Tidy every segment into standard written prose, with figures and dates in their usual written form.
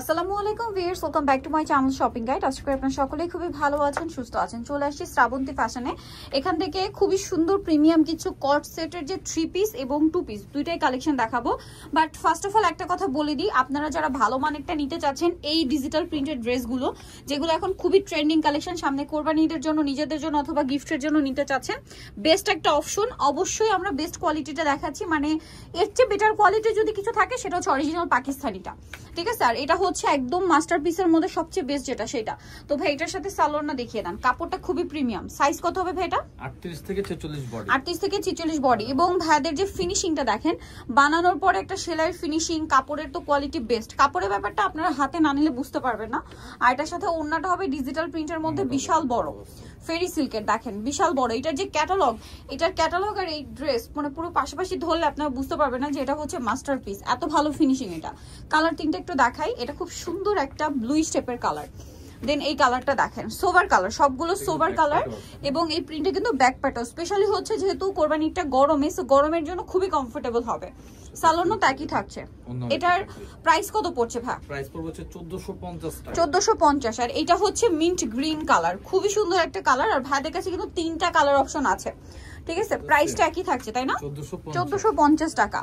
আসসালামু আলাইকুম viewers, welcome back to my channel shopping guide. আশা করি আপনারা সকলেই খুবই ভালো আছেন, সুস্থ আছেন। চলে আসছি শ্রাবন্তী ফ্যাশনে। এখান থেকে খুবই সুন্দর প্রিমিয়াম কিছু কট সেটের যে 3 পিস এবং 2 পিস দুইটাই কালেকশন দেখাবো। বাট ফার্স্ট অফ অল একটা কথা বলে দিই, আপনারা যারা ভালো মানেরটা নিতে চাচ্ছেন এই ডিজিটাল প্রিন্টেড ড্রেসগুলো, যেগুলো এখন খুবই ট্রেন্ডিং কালেকশন, সামনে কোরবানি ঈদের জন্য, নিজেদের জন্য অথবা গিফটের জন্য নিতে চাচ্ছেন, বেস্ট একটা অপশন। অবশ্যই আমরা বেস্ট কোয়ালিটিটা দেখাচ্ছি, মানে এর চেয়ে বেটার কোয়ালিটি যদি কিছু থাকে সেটা হচ্ছে অরিজিনাল পাকিস্তানিটা, ঠিক আছে। আর এটা হচ্ছে একদম মাস্টারপিসের মধ্যে সবচেয়ে বেস্ট যেটা সেটা। তো ভাই এটার সাথে সালোয়ারটা দেখিয়ে দেন, কাপড়টা খুবই প্রিমিয়াম। সাইজ কত হবে ভাই এটা? 38 থেকে 46 বডি, 38 থেকে 46 বডি। এবং ভাইদের যে ফিনিশিংটা দেখেন, বানানোর পর একটা সেলাইয়ের ফিনিশিং, কাপড়ের তো কোয়ালিটি বেস্ট। কাপড়ের ব্যাপারটা আপনারা হাতে না নিলে বুঝতে পারবেন না। আর এটার সাথে ওড়নাটা হবে ডিজিটাল প্রিন্টের মধ্যে বিশাল বড় ফেরি সিল্কের, দেখেন বিশাল বড়। এটার যে ক্যাটালগ, এটার ক্যাটালগ আর এই ড্রেস মানে পুরো পাশাপাশি ধরলে আপনারা বুঝতে পারবেন না যে এটা হচ্ছে মাস্টারপিস, এত ভালো ফিনিশিং। এটা কালার তিনটা একটু দেখাই। এটা খুব সুন্দর একটা ব্লু স্টেপের কালার। দেন এই কালারটা দেখেন, সোভার কালার, সবগুলো সোভার কালার। এবং এই প্রিন্টে কিন্তু ব্যাক প্যাটার্ন স্পেশালি হচ্ছে, যেহেতু কোরবানিটা গরমে, সো গরমের জন্য খুবই কমফোর্টেবল হবে। সালোয়ারও তো একই থাকছে। এটার প্রাইস কত পড়ছে ভাই? প্রাইস পড়বে 1450 টাকা, 1450। আর এটা হচ্ছে মিন্ট গ্রিন কালার, খুবই সুন্দর একটা কালার। আর ভাইদের কাছে কিন্তু 3টা কালার অপশন আছে, ঠিক আছে। প্রাইসটা একই থাকছে তাই না? 1450 টাকা।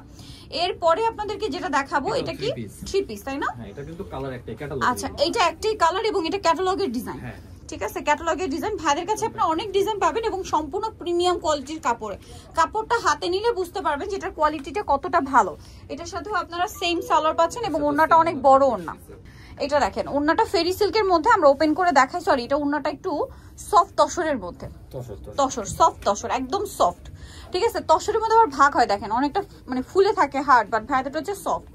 এরপরে আপনাদেরকে যেটা দেখাবো, এটা কি 3 পিস তাই না? হ্যাঁ, এটা কিন্তু কালার একটাই, ক্যাটালগ। আচ্ছা, এটা একটাই কালার এবং এটা ক্যাটালগের ডিজাইন, ঠিক আছে। ক্যাটালগের ডিজাইন ভাইদের কাছে আপনারা অনেক ডিজাইন পাবেন এবং সম্পূর্ণ প্রিমিয়াম কোয়ালিটির কাপড়ে। কাপড়টা হাতে নিলে বুঝতে পারবেন যেটার কোয়ালিটিটা কতটা ভালো। এটার সাথেও আপনারা সেম সালোয়ার পাচ্ছেন এবং ওড়নাটা অনেক বড় ওড়না। এটা দেখেন, ওড়নাটা ফেরি সিল্কের মধ্যে, আমরা ওপেন করে দেখাই। সরি, এটা ওড়নাটা একটু সফট তসরের মধ্যে, তসর সফট তসর, একদম সফট, ঠিক আছে। তসরের মধ্যে আবার ভাগ হয়, দেখেন অনেকটা মানে ফুলে থাকে হার্ড, বাট ভাইয়াটা হচ্ছে সফট।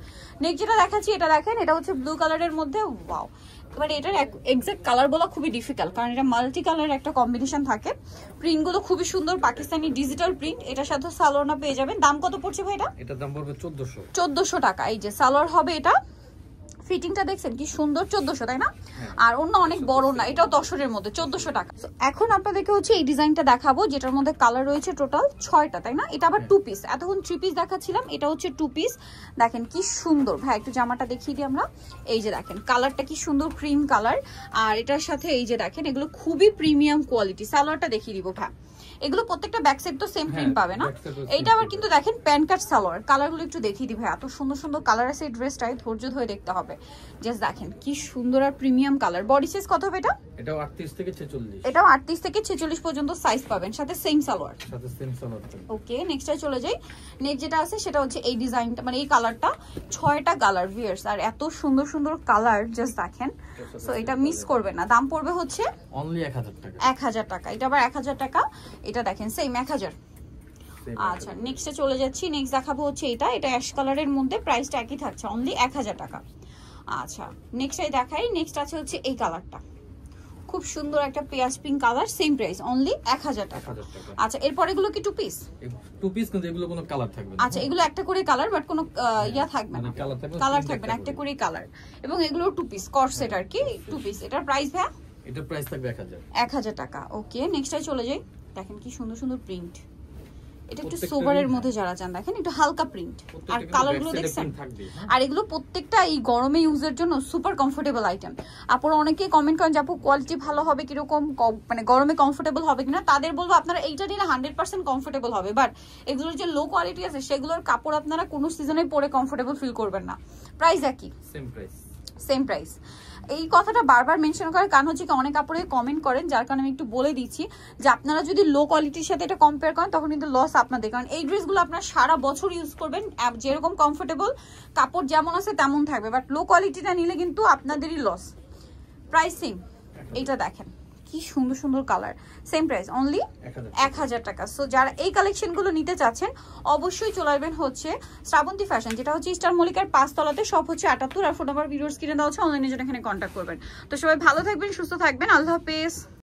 নেক্সট যেটা দেখাচ্ছি, এটা দেখেন, এটা হচ্ছে ব্লু কালারের মধ্যে। ওয়াও, এবার এটার এক্সাক্ট কালার বলা খুবই ডিফিকাল্ট, কারণ এটা মাল্টি কালারের একটা কম্বিনেশন থাকে। প্রিন্টগুলো খুবই সুন্দর, পাকিস্তানি ডিজিটাল প্রিন্ট। এটার সাথে সালোয়ারটা পেয়ে যাবেন। দাম কত পড়ছে ভাই এটা? এটার দাম পড়বে 1400 টাকা। এই যে সালোয়ার হবে এটা, ফিটিংটা দেখছেন কি সুন্দর, 1400 তাই না? আর অন্য অনেক বড় না, এটাও তসরের মধ্যে, 1400 টাকা। এখন আপনাদেরকে হচ্ছে এই ডিজাইনটা দেখাবো, যেটার মধ্যে কালার রয়েছে টোটাল 6টা তাই না? এটা আবার 2 পিস, এতক্ষণ 3 পিস দেখাচ্ছিলাম, এটা হচ্ছে 2 পিস। দেখেন কি সুন্দর। ভাই একটু জামাটা দেখিয়ে দিই আমরা। এই যে দেখেন কালারটা কি সুন্দর, ক্রিম কালার। আর এটার সাথে এই যে দেখেন, এগুলো খুবই প্রিমিয়াম কোয়ালিটি। সালোয়ারটা দেখিয়ে দিব ভাই। এগুলো প্রত্যেকটা ব্যাক সাইড তো সেম প্রিন্ট পাবে না? এইটা আবার কিন্তু দেখেন প্যান্ট কাট সালোয়ার। কালারগুলো একটু দেখিয়ে দিই ভাই, এত সুন্দর সুন্দর কালার আছে এই ড্রেসটায়, ধৈর্য ধরে দেখতে হবে। জাস্ট দেখেন কি সুন্দর আর প্রিমিয়াম কালার। বডি সাইজ কত হবে এটা? এটাও 38 থেকে 46, এটাও 38 থেকে 46 পর্যন্ত সাইজ পাবেন, সাথে সেম সালোয়ার। ওকে, নেক্সটে চলে যাই। নেক্সট যেটা আছে সেটা হচ্ছে এই ডিজাইনটা, মানে এই কালারটা। 6টা কালার ভিউয়ার্স, আর এত সুন্দর সুন্দর কালার, জাস্ট দেখেন। সো এটা মিস করবেন না। দাম পড়বে হচ্ছে অনলি 1000 টাকা, 1000 টাকা। এটা আবার 1000 টাকা। এটা দেখেন সেম 1000। আচ্ছা, নেক্সটে চলে যাচ্ছি। নেক্সট দেখাবো হচ্ছে এটা, এটা অ্যাশ কালারের মধ্যে, প্রাইসটা একই থাকছে, অনলি 1000 টাকা। আচ্ছা, নেক্সটটাই দেখাই। নেক্সট আছে হচ্ছে এই কালারটা, খুব সুন্দর একটা পেঁয়াজ pink colour, same price, only 1000 টাকা। আচ্ছা, এরপর এগুলো কি 2 পিস? 2 পিস, কিন্তু এগুলো কোনো কালার থাকবে না। আচ্ছা, এগুলো একটা করে কালার, বাট কোনো ইয়া থাকবে না, কালার থাকবে না, একটা করে কালার। এবং এগুলো 2 পিস কট সেট আর কি, 2 পিস। এটার প্রাইস ভাই? এটার প্রাইস থাকবে 1000 টাকা। ওকে, নেক্সটে চলে যাই। দেখেন কি সুন্দর সুন্দর প্রিন্ট। এটা একটু সোবারের মধ্যে যারা চান, দেখেন একটু হালকা প্রিন্ট। আর কালারগুলো দেখছেন। আর এগুলো প্রত্যেকটা এই গরমে ইউজের জন্য সুপার কমফোর্টেবল আইটেম। আপনারা অনেকেই কমেন্ট করেন যে আপু কোয়ালিটি ভালো হবে কিরকম, মানে গরমে কমফোর্টেবল হবে কিনা। তাদের বলবো আপনারা এইটা নিলে 100% কমফোর্টেবল হবে। বাট এগুলোর যে লো কোয়ালিটি আছে, সেগুলোর কাপড় আপনারা কোনো সিজনে পরে কমফোর্টেবল ফিল করবেন না। প্রাইস একই, সেম প্রাইস। এই কথাটা বারবার মেনশন করার কারণ হচ্ছে কি, অনেক কাপড়ে কমেন্ট করেন, যার কারণে আমি একটু বলে দিচ্ছি যে আপনারা যদি লো কোয়ালিটির সাথে এটা কম্পেয়ার করেন, তখন কিন্তু লস আপনাদের। কারণ এই ড্রেসগুলো আপনারা সারা বছর ইউজ করবেন, যেরকম কমফোর্টেবল কাপড় যেমন আছে তেমন থাকবে। বাট লো কোয়ালিটিটা নিলে কিন্তু আপনাদেরই লস। প্রাইসিং এইটা দেখেন কি সুন্দর সুন্দর কালার, সেম প্রাইস, অনলি 1000 টাকা। সো যারা এই কালেকশনগুলো নিতে চাচ্ছেন, অবশ্যই চলে আসবেন হচ্ছে শ্রাবন্তী ফ্যাশন, যেটা হচ্ছে স্টার মল্লিকার 5 তলাতে, সব হচ্ছে 78। আর ফোন নাম্বার ভিডিওস কিনে দেওয়া হচ্ছে, অনলাইনে জন্য এখানে কন্ট্যাক্ট করবেন। তো সবাই ভালো থাকবেন, সুস্থ থাকবেন, আল্লাহ হাফেজ।